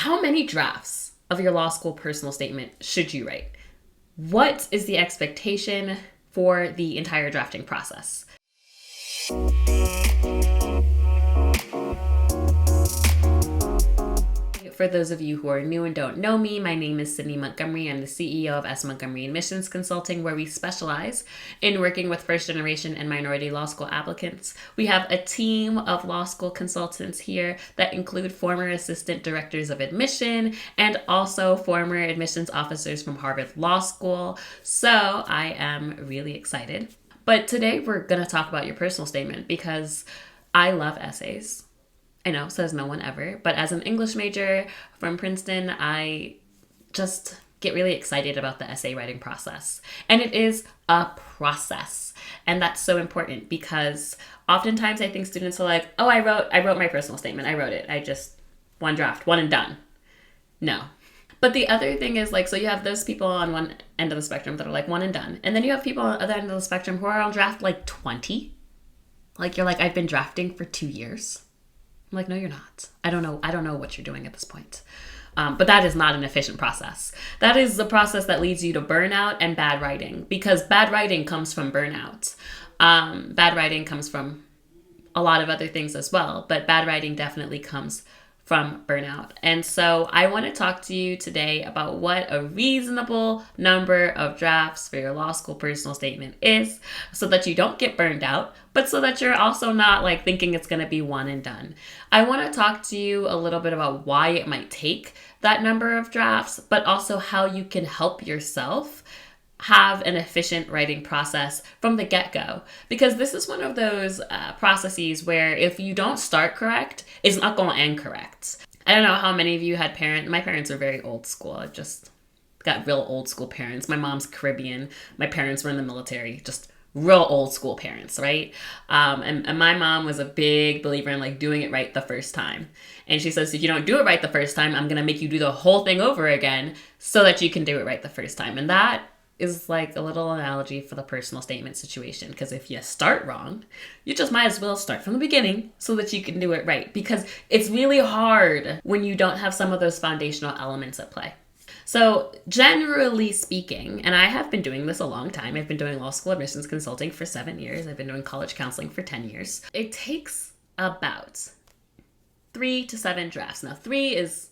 How many drafts of your law school personal statement should you write? What is the expectation for the entire drafting process? For those of you who are new and don't know me, my name is Sydney Montgomery. I'm the CEO of Montgomery Admissions Consulting, where we specialize in working with first-generation and minority law school applicants. We have a team of law school consultants here that include former assistant directors of admission and also former admissions officers from Harvard Law School. So I am really excited. But today we're going to talk about your personal statement because I love essays. I know, says no one ever, but as an English major from Princeton, I just get really excited about the essay writing process. And it is a process. And that's so important because oftentimes I think students are like, oh, I wrote my personal statement. I wrote it. I just one draft, one and done. No. But the other thing is so you have those people on one end of the spectrum that are like one and done. And then you have people on the other end of the spectrum who are on draft 20. You're like, I've been drafting for 2 years. I'm like, no, you're not. I don't know what you're doing at this point. But that is not an efficient process. That is the process that leads you to burnout and bad writing, because bad writing comes from burnout. Bad writing comes from a lot of other things as well, but bad writing definitely comes from burnout. And so I want to talk to you today about what a reasonable number of drafts for your law school personal statement is, so that you don't get burned out, but so that you're also not thinking it's going to be one and done. I want to talk to you a little bit about why it might take that number of drafts, but also how you can help yourself have an efficient writing process from the get-go. Because this is one of those processes where if you don't start correct, it's not going to end correct. I don't know how many of you had parents. My parents are very old school. I've just got real old school parents. My mom's Caribbean. My parents were in the military. Just real old school parents, right? And my mom was a big believer in doing it right the first time. And she says, if you don't do it right the first time, I'm going to make you do the whole thing over again so that you can do it right the first time. And that is a little analogy for the personal statement situation, because if you start wrong, you just might as well start from the beginning so that you can do it right, because it's really hard when you don't have some of those foundational elements at play. So generally speaking, and I have been doing this a long time, I've been doing law school admissions consulting for 7 years, I've been doing college counseling for 10 years, it takes about 3 to 7 drafts. Now 3 is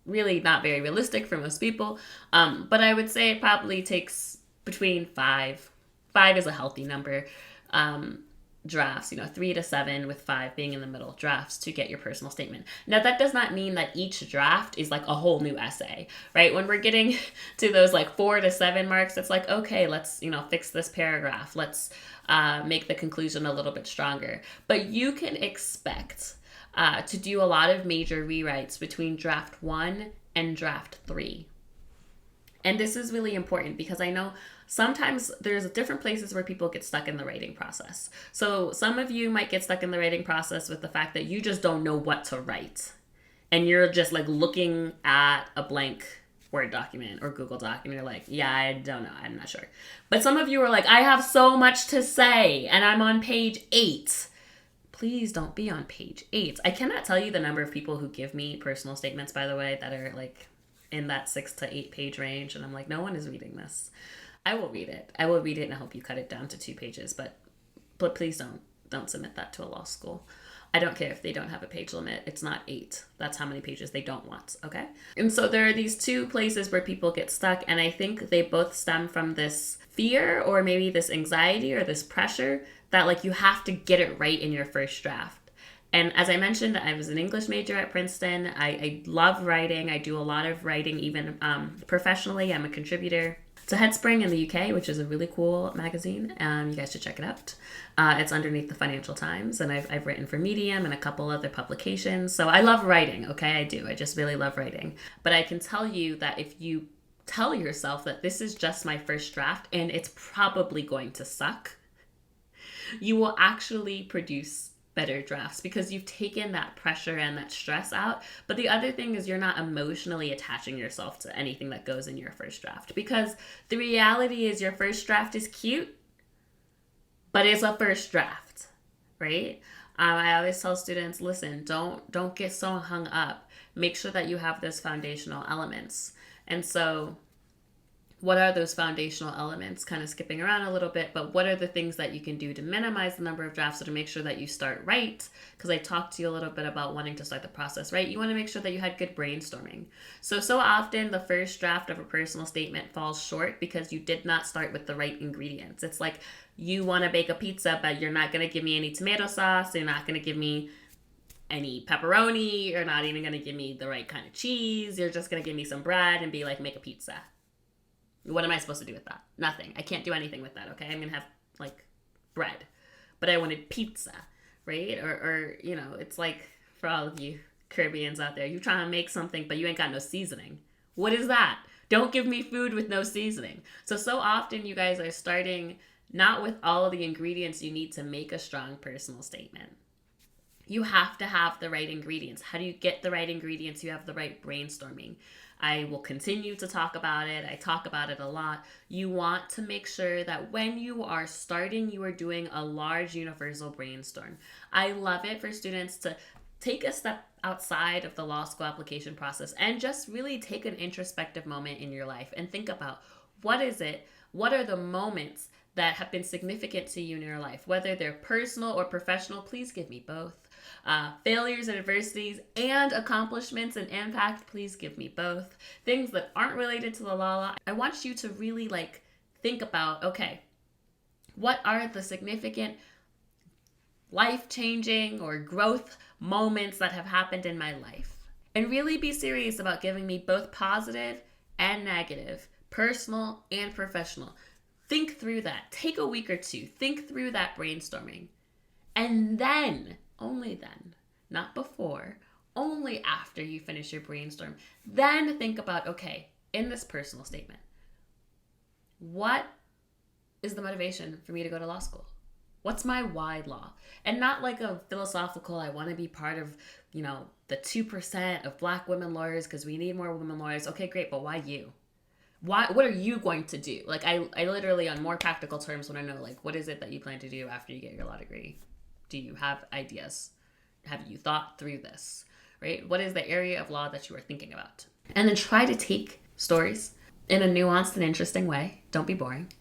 really not very realistic for most people, but I would say it probably takes between 5 is a healthy number, drafts, 3 to 7 with 5 being in the middle, drafts to get your personal statement. Now that does not mean that each draft is a whole new essay, right? When we're getting to those 4 to 7 marks, it's okay, let's fix this paragraph, let's make the conclusion a little bit stronger. But you can expect to do a lot of major rewrites between draft 1 and draft 3. And this is really important because I know sometimes there's different places where people get stuck in the writing process. So some of you might get stuck in the writing process with the fact that you just don't know what to write. And you're just looking at a blank Word document or Google Doc and you're like, yeah, I don't know, I'm not sure. But some of you are I have so much to say and I'm on page 8. Please don't be on page 8. I cannot tell you the number of people who give me personal statements, by the way, that are in that 6 to 8 page range. And I'm no one is reading this. I will read it. I will read it and help you cut it down to 2 pages. But please don't submit that to a law school. I don't care if they don't have a page limit. It's not 8. That's how many pages they don't want, okay? And so there are these 2 places where people get stuck. And I think they both stem from this fear or maybe this anxiety or this pressure that you have to get it right in your first draft. And as I mentioned, I was an English major at Princeton. I love writing. I do a lot of writing even professionally. I'm a contributor to Headspring in the UK, which is a really cool magazine. You guys should check it out. It's underneath the Financial Times, and I've written for Medium and a couple other publications. So I love writing, okay? I do. I just really love writing. But I can tell you that if you tell yourself that this is just my first draft and it's probably going to suck, you will actually produce better drafts because you've taken that pressure and that stress out. But the other thing is you're not emotionally attaching yourself to anything that goes in your first draft, because the reality is your first draft is cute, but it's a first draft, right? I always tell students, listen, don't get so hung up make sure that you have those foundational elements. And so what are those foundational elements? Kind of skipping around a little bit, but what are the things that you can do to minimize the number of drafts or to make sure that you start right? Because I talked to you a little bit about wanting to start the process right. You want to make sure that you had good brainstorming. So often the first draft of a personal statement falls short because you did not start with the right ingredients. It's like you want to bake a pizza, but you're not going to give me any tomato sauce. You're not going to give me any pepperoni. You're not even going to give me the right kind of cheese. You're just going to give me some bread and be like, make a pizza. What am I supposed to do with that? Nothing. I can't do anything with that, okay? I'm going to have, like, bread. But I wanted pizza, right? Or, you know, it's like, for all of you Caribbeans out there, you trying to make something, but you ain't got no seasoning. What is that? Don't give me food with no seasoning. So often you guys are starting not with all of the ingredients you need to make a strong personal statement. You have to have the right ingredients. How do you get the right ingredients? You have the right brainstorming. I will continue to talk about it. I talk about it a lot. You want to make sure that when you are starting, you are doing a large universal brainstorm. I love it for students to take a step outside of the law school application process and just really take an introspective moment in your life and think about what is it? What are the moments that have been significant to you in your life? Whether they're personal or professional, please give me both. Failures and adversities and accomplishments and impact, please give me both. Things that aren't related to the law. I want you to really think about, okay, what are the significant life-changing or growth moments that have happened in my life? And really be serious about giving me both positive and negative, personal and professional. Think through that. Take a week or two. Think through that brainstorming. And then, only then, not before, only after you finish your brainstorm, then think about, okay, in this personal statement, what is the motivation for me to go to law school? What's my why law? And not like a philosophical, I want to be part of, the 2% of Black women lawyers because we need more women lawyers. Okay, great, but why you? What are you going to do? I literally, on more practical terms, want to know, what is it that you plan to do after you get your law degree? Do you have ideas? Have you thought through this, right? What is the area of law that you are thinking about? And then try to take stories in a nuanced and interesting way. Don't be boring.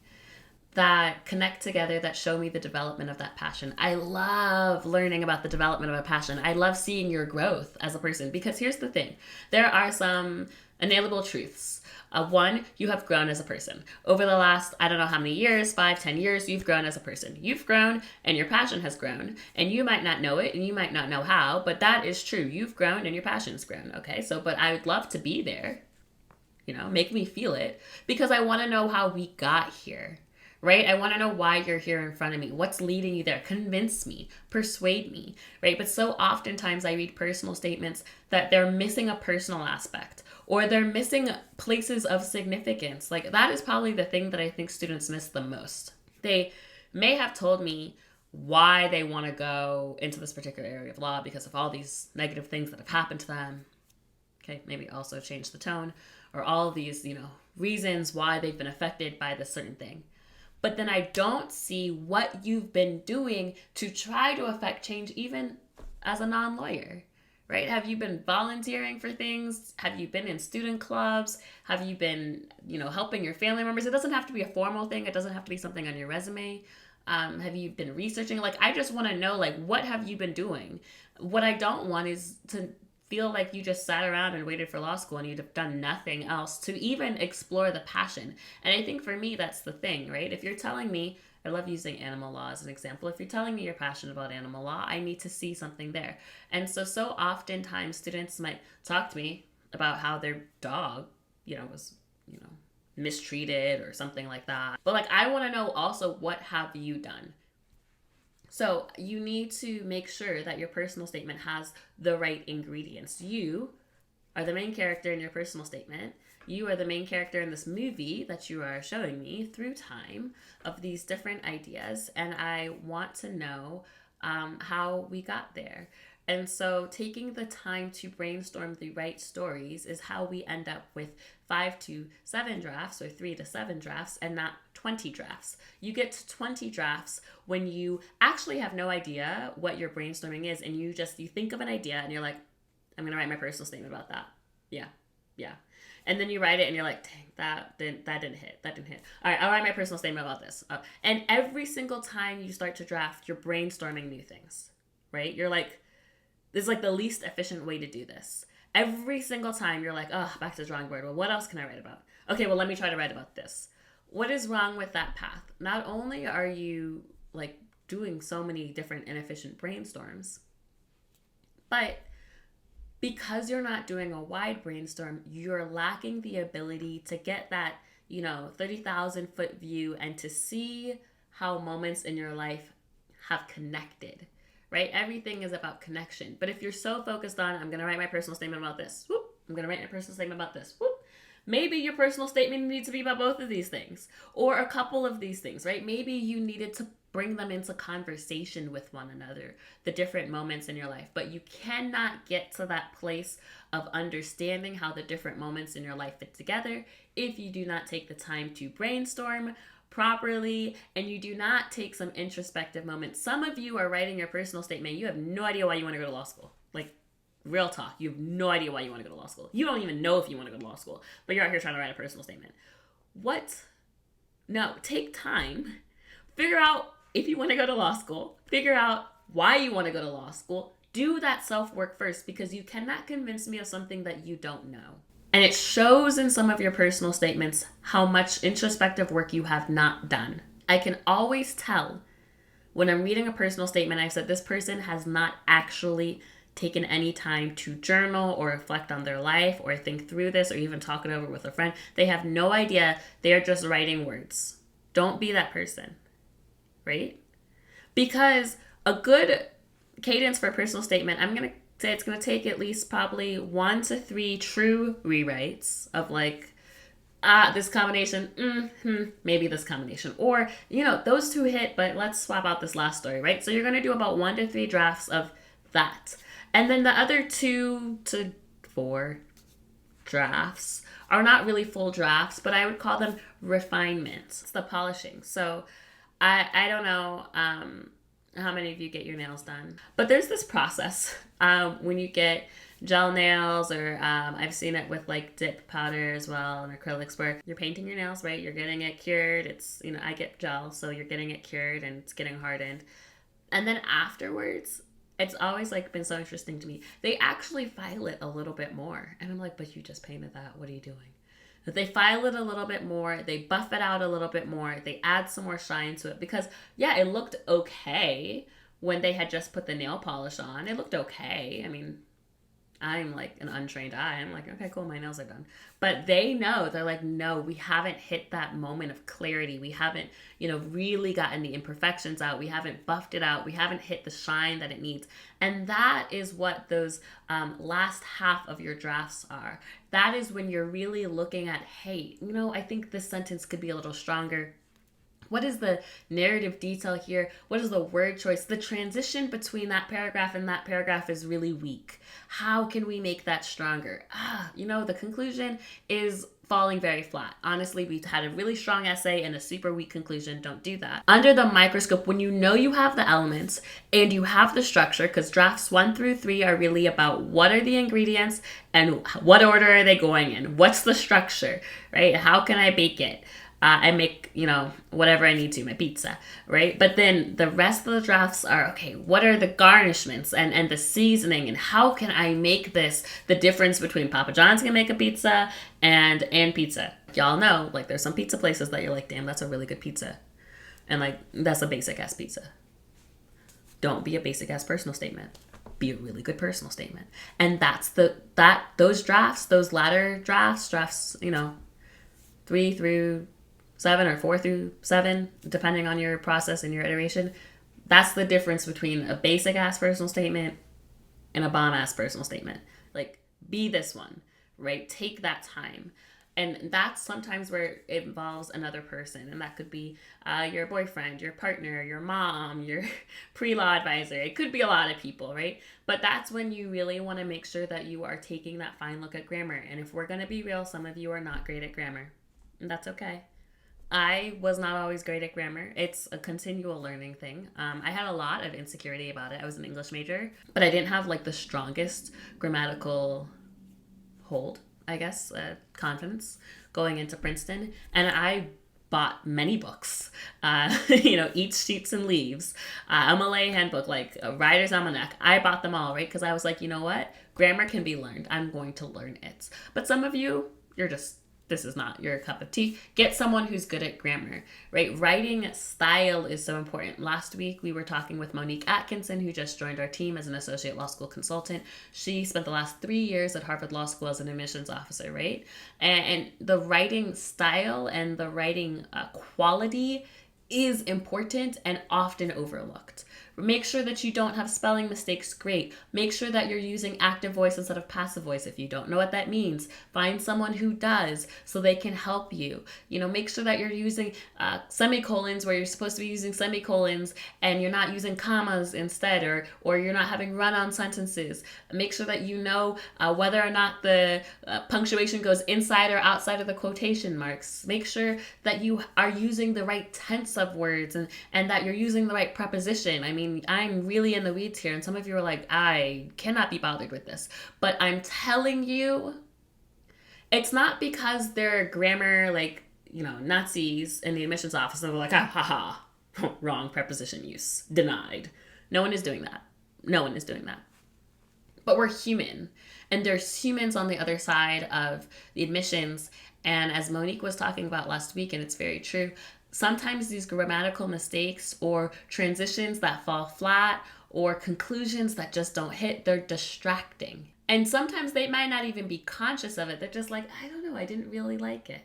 That connect together, that show me the development of that passion. I love learning about the development of a passion. I love seeing your growth as a person because here's the thing. There are some inalienable truths. One, you have grown as a person. Over the last, I don't know how many years, 5, 10 years, you've grown as a person. You've grown and your passion has grown. And you might not know it and you might not know how, but that is true. You've grown and your passion's grown, okay? But I would love to be there, make me feel it because I want to know how we got here, right? I want to know why you're here in front of me. What's leading you there? Convince me, persuade me, right? But so oftentimes I read personal statements that they're missing a personal aspect or they're missing places of significance. That is probably the thing that I think students miss the most. They may have told me why they want to go into this particular area of law because of all these negative things that have happened to them. Okay, maybe also change the tone or all of these, reasons why they've been affected by this certain thing. But then I don't see what you've been doing to try to affect change even as a non-lawyer. Right? Have you been volunteering for things? Have you been in student clubs? Have you been, helping your family members? It doesn't have to be a formal thing. It doesn't have to be something on your resume. Have you been researching? I just want to know, what have you been doing? What I don't want is to feel like you just sat around and waited for law school and you'd have done nothing else to even explore the passion. And I think for me, that's the thing, right? If you're telling me, I love using animal law as an example. If you're telling me you're passionate about animal law, I need to see something there. And so oftentimes students might talk to me about how their dog, was, mistreated or something like that. But I want to know also, what have you done? So you need to make sure that your personal statement has the right ingredients. You are the main character in your personal statement. You are the main character in this movie that you are showing me through time of these different ideas. And I want to know how we got there. And so taking the time to brainstorm the right stories is how we end up with 5 to 7 drafts or 3 to 7 drafts and not 20 drafts. You get to 20 drafts when you actually have no idea what your brainstorming is and you think of an idea and you're like, I'm going to write my personal statement about that. Yeah. Yeah. And then you write it and you're like, dang, that didn't hit. All right, I'll write my personal statement about this. And every single time you start to draft, you're brainstorming new things, right? You're like, this is like the least efficient way to do this. Every single time you're like, oh, back to the drawing board. Well, what else can I write about? Okay, well, let me try to write about this. What is wrong with that path? Not only are you like doing so many different inefficient brainstorms, but because you're not doing a wide brainstorm, you're lacking the ability to get that, 30,000 foot view and to see how moments in your life have connected, right? Everything is about connection. But if you're so focused on, I'm going to write my personal statement about this, whoop, I'm going to write my personal statement about this, whoop, maybe your personal statement needs to be about both of these things or a couple of these things, right? Maybe you needed to bring them into conversation with one another, the different moments in your life. But you cannot get to that place of understanding how the different moments in your life fit together if you do not take the time to brainstorm properly and you do not take some introspective moments. Some of you are writing your personal statement. You have no idea why you want to go to law school. Like, real talk. You have no idea why you want to go to law school. You don't even know if you want to go to law school, but you're out here trying to write a personal statement. What? No, take time. Figure out if you want to go to law school, figure out why you want to go to law school, do that self-work first because you cannot convince me of something that you don't know. And it shows in some of your personal statements how much introspective work you have not done. I can always tell when I'm reading a personal statement, I said this person has not actually taken any time to journal or reflect on their life or think through this or even talk it over with a friend. They have no idea. They are just writing words. Don't be that person. Right? Because a good cadence for a personal statement, I'm going to say it's going to take at least probably 1 to 3 true rewrites of like, this combination, maybe this combination. Or, those two hit, but let's swap out this last story, right? So you're going to do about 1 to 3 drafts of that. And then the other 2 to 4 drafts are not really full drafts, but I would call them refinements. It's the polishing. So I don't know how many of you get your nails done, but there's this process when you get gel nails or I've seen it with like dip powder as well and acrylics where you're painting your nails, right? You're getting it cured. It's, I get gel, so you're getting it cured and it's getting hardened. And then afterwards, it's always like been so interesting to me. They actually file it a little bit more. And I'm like, but you just painted that. What are you doing? They file it a little bit more, they buff it out a little bit more, they add some more shine to it because, yeah, it looked okay when they had just put the nail polish on. It looked okay. I mean, I'm like an untrained eye. I'm like, okay, cool, my nails are done. But they know, they're like, no, we haven't hit that moment of clarity. We haven't, really gotten the imperfections out. We haven't buffed it out. We haven't hit the shine that it needs. And that is what those last half of your drafts are. That is when you're really looking at, hey, I think this sentence could be a little stronger. What is the narrative detail here? What is the word choice? The transition between that paragraph and that paragraph is really weak. How can we make that stronger? The conclusion is falling very flat. Honestly, we had a really strong essay and a super weak conclusion. Don't do that. Under the microscope, when you have the elements and you have the structure, because drafts 1 through 3 are really about what are the ingredients and what order are they going in? What's the structure, right? How can I bake it? I make, whatever I need to, my pizza, right? But then the rest of the drafts are, okay, what are the garnishments and the seasoning and how can I make this the difference between Papa John's can make a pizza and pizza? Y'all know, like there's some pizza places that you're like, damn, that's a really good pizza. And like, that's a basic ass pizza. Don't be a basic ass personal statement. Be a really good personal statement. And that's those drafts, those latter drafts, 3 through 7 or 4 through 7, depending on your process and your iteration. That's the difference between a basic ass personal statement and a bomb ass personal statement. Like, be this one, right? Take that time. And that's sometimes where it involves another person. And that could be your boyfriend, your partner, your mom, your pre-law advisor. It could be a lot of people, right? But that's when you really want to make sure that you are taking that fine look at grammar. And if we're going to be real, some of you are not great at grammar. And that's okay. I was not always great at grammar. It's a continual learning thing. I had a lot of insecurity about it. I was an English major, but I didn't have like the strongest grammatical hold, I guess, confidence going into Princeton. And I bought many books, Eat Sheets and Leaves, a Malay handbook, like a Writer's Almanac. I bought them all, right? Because I was like, you know what? Grammar can be learned. I'm going to learn it. But some of you, this is not your cup of tea. Get someone who's good at grammar, right? Writing style is so important. Last week, we were talking with Monique Atkinson, who just joined our team as an associate law school consultant. She spent the last 3 years at Harvard Law School as an admissions officer, right? And the writing style and the writing quality is important and often overlooked. Make sure that you don't have spelling mistakes. Great. Make sure that you're using active voice instead of passive voice. If you don't know what that means, find someone who does so they can help you. Make sure that you're using semicolons where you're supposed to be using semicolons and you're not using commas instead, or you're not having run-on sentences. Make sure that you know whether or not the punctuation goes inside or outside of the quotation marks. Make sure that you are using the right tense of words and that you're using the right preposition. I mean, I'm really in the weeds here, and some of you are like, I cannot be bothered with this. But I'm telling you, it's not because they're grammar, Nazis in the admissions office, and they're like, wrong preposition use, denied. No one is doing that. No one is doing that. But we're human, and there's humans on the other side of the admissions. And as Monique was talking about last week, and it's very true, sometimes these grammatical mistakes or transitions that fall flat or conclusions that just don't hit, they're distracting. And sometimes they might not even be conscious of it. They're just like, I don't know, I didn't really like it.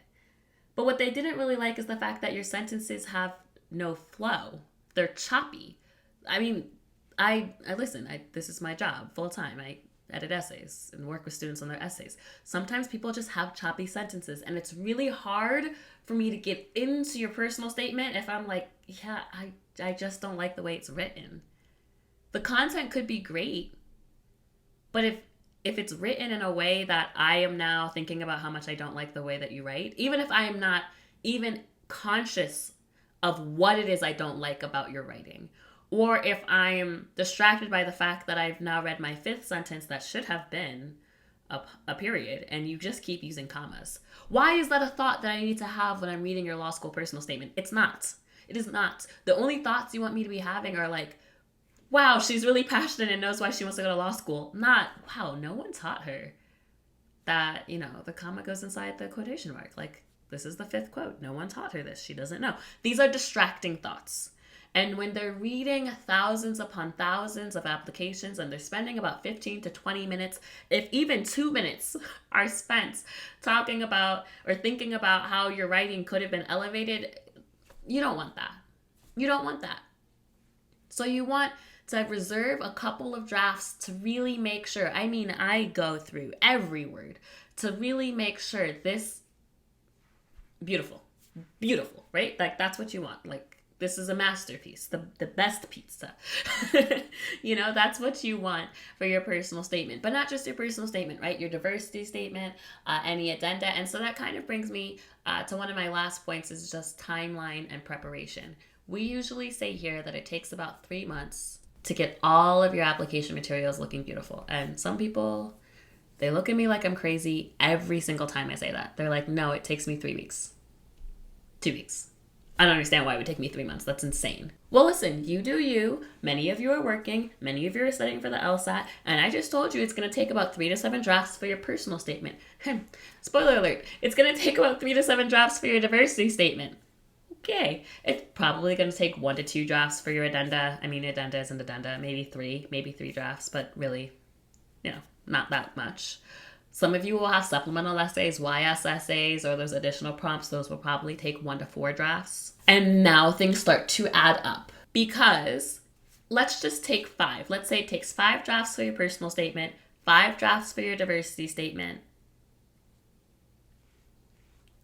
But what they didn't really like is the fact that your sentences have no flow. They're choppy. I mean, I listen, this is my job full time. I edit essays and work with students on their essays. Sometimes people just have choppy sentences, and it's really hard for me to get into your personal statement if I'm like, yeah, I just don't like the way it's written. The content could be great, but if it's written in a way that I am now thinking about how much I don't like the way that you write, even if I am not even conscious of what it is I don't like about your writing, or if I'm distracted by the fact that I've now read my 5th sentence that should have been a period, and you just keep using commas. Why is that a thought that I need to have when I'm reading your law school personal statement? It's not. It is not. The only thoughts you want me to be having are like, wow, she's really passionate and knows why she wants to go to law school. Not, wow, no one taught her that, the comma goes inside the quotation mark. Like, this is the 5th quote. No one taught her this. She doesn't know. These are distracting thoughts. And when they're reading thousands upon thousands of applications and they're spending about 15 to 20 minutes, if even 2 minutes are spent talking about or thinking about how your writing could have been elevated, you don't want that. You don't want that. So you want to reserve a couple of drafts to really make sure. I mean, I go through every word to really make sure this beautiful, right? Like, that's what you want. Like, this is a masterpiece, the best pizza. That's what you want for your personal statement. But not just your personal statement, right? Your diversity statement, any addenda. And so that kind of brings me to one of my last points, is just timeline and preparation. We usually say here that it takes about 3 months to get all of your application materials looking beautiful. And some people, they look at me like I'm crazy every single time I say that. They're like, no, it takes me 3 weeks. 2 weeks. I don't understand why it would take me 3 months. That's insane. Well, listen, you do you. Many of you are working. Many of you are studying for the LSAT. And I just told you it's going to take about 3 to 7 drafts for your personal statement. Spoiler alert. It's going to take about 3 to 7 drafts for your diversity statement. Okay. It's probably going to take 1 to 2 drafts for your addenda. I mean, addenda isn't addenda. Maybe 3 drafts, but really, not that much. Some of you will have supplemental essays, YS essays, or those additional prompts. Those will probably take 1 to 4 drafts. And now things start to add up, because let's just take 5. Let's say it takes 5 drafts for your personal statement, 5 drafts for your diversity statement,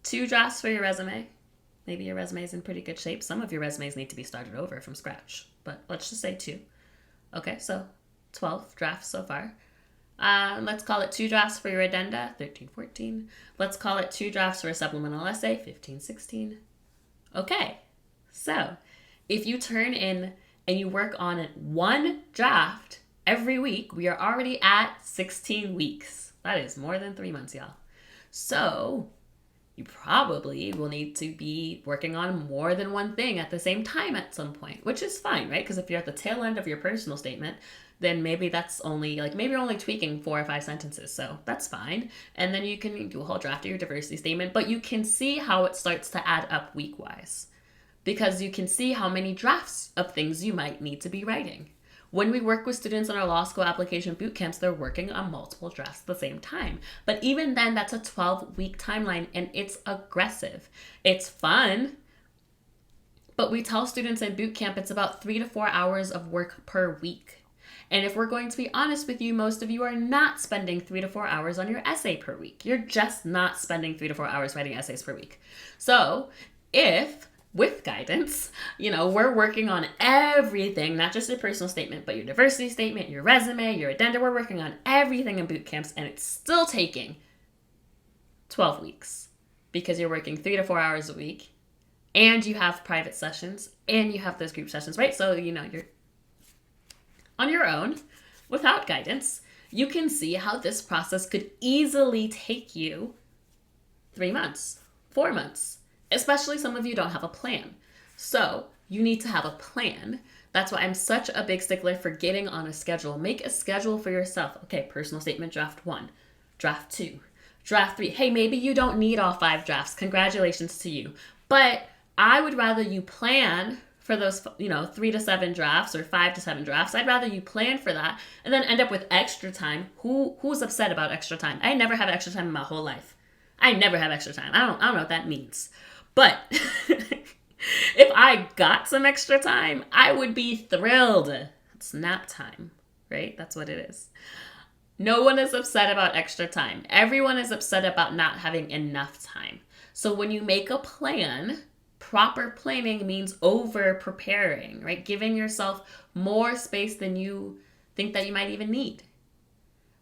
2 drafts for your resume. Maybe your resume is in pretty good shape. Some of your resumes need to be started over from scratch, but let's just say 2. Okay, so 12 drafts so far. Let's call it 2 drafts for your addenda, 13, 14. Let's call it 2 drafts for a supplemental essay, 15, 16. Okay, so if you turn in and you work on one draft every week, we are already at 16 weeks. That is more than 3 months, y'all. So you probably will need to be working on more than one thing at the same time at some point, which is fine, right? Because if you're at the tail end of your personal statement, then maybe that's only maybe you're only tweaking 4 or 5 sentences. So that's fine. And then you can do a whole draft of your diversity statement, but you can see how it starts to add up week-wise because you can see how many drafts of things you might need to be writing. When we work with students in our law school application boot camps, they're working on multiple drafts at the same time. But even then, that's a 12-week timeline, and it's aggressive. It's fun, but we tell students in boot camp it's about 3 to 4 hours of work per week. And if we're going to be honest with you, most of you are not spending 3 to 4 hours on your essay per week. You're just not spending 3 to 4 hours writing essays per week. So if with guidance, we're working on everything, not just your personal statement, but your diversity statement, your resume, your addenda. We're working on everything in boot camps, and it's still taking 12 weeks because you're working 3 to 4 hours a week, and you have private sessions, and you have those group sessions, right? So, you're on your own without guidance. You can see how this process could easily take you 3 months, 4 months. Especially some of you don't have a plan. So you need to have a plan. That's why I'm such a big stickler for getting on a schedule. Make a schedule for yourself. Okay, personal statement draft 1, draft 2, draft 3. Hey, maybe you don't need all 5 drafts. Congratulations to you. But I would rather you plan for those, 3 to 7 drafts or 5 to 7 drafts. I'd rather you plan for that and then end up with extra time. Who's upset about extra time? I never have extra time in my whole life. I never have extra time. I don't know what that means. But if I got some extra time, I would be thrilled. It's nap time, right? That's what it is. No one is upset about extra time. Everyone is upset about not having enough time. So when you make a plan, proper planning means over preparing, right? Giving yourself more space than you think that you might even need.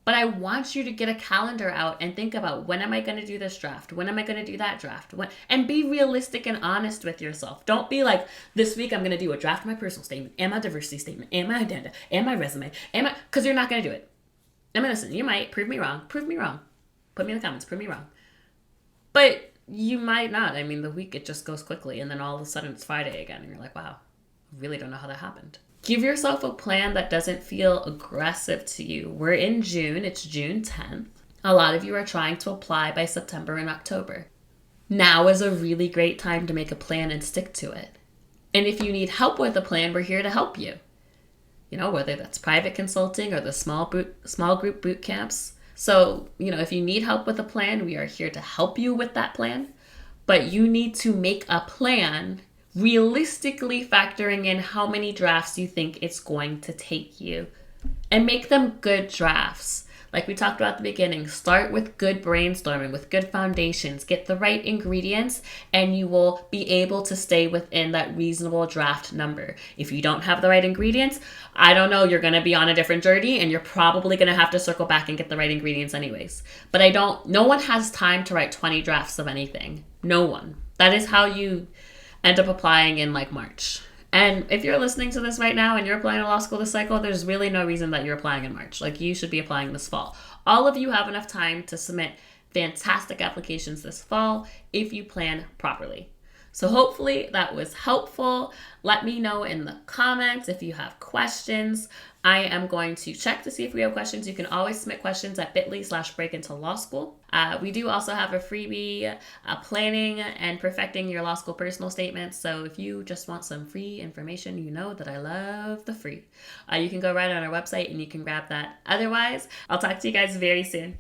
But I want you to get a calendar out and think about, when am I going to do this draft? When am I going to do that draft? And be realistic and honest with yourself. Don't be like, this week I'm going to do a draft of my personal statement and my diversity statement and my addenda and my resume. Because you're not going to do it. I mean, listen, you might. Prove me wrong. Prove me wrong. Put me in the comments. Prove me wrong. But you might not. I mean, the week, it just goes quickly. And then all of a sudden it's Friday again. And you're like, wow, I really don't know how that happened. Give yourself a plan that doesn't feel aggressive to you. We're in June. It's June 10th. A lot of you are trying to apply by September and October. Now is a really great time to make a plan and stick to it. And if you need help with a plan, we're here to help you. Whether that's private consulting or the small group boot camps. So, if you need help with a plan, we are here to help you with that plan. But you need to make a plan realistically factoring in how many drafts you think it's going to take you. And make them good drafts. Like we talked about at the beginning, start with good brainstorming, with good foundations. Get the right ingredients, and you will be able to stay within that reasonable draft number. If you don't have the right ingredients, I don't know, you're going to be on a different journey, and you're probably going to have to circle back and get the right ingredients anyways. But no one has time to write 20 drafts of anything. No one. That is how you end up applying in March. And if you're listening to this right now and you're applying to law school this cycle, there's really no reason that you're applying in March. You should be applying this fall. All of you have enough time to submit fantastic applications this fall if you plan properly. So hopefully that was helpful. Let me know in the comments if you have questions. I am going to check to see if we have questions. You can always submit questions at bit.ly/breakintolawschool. We do also have a freebie, planning and perfecting your law school personal statements. So if you just want some free information, you know that I love the free. You can go right on our website and you can grab that. Otherwise, I'll talk to you guys very soon.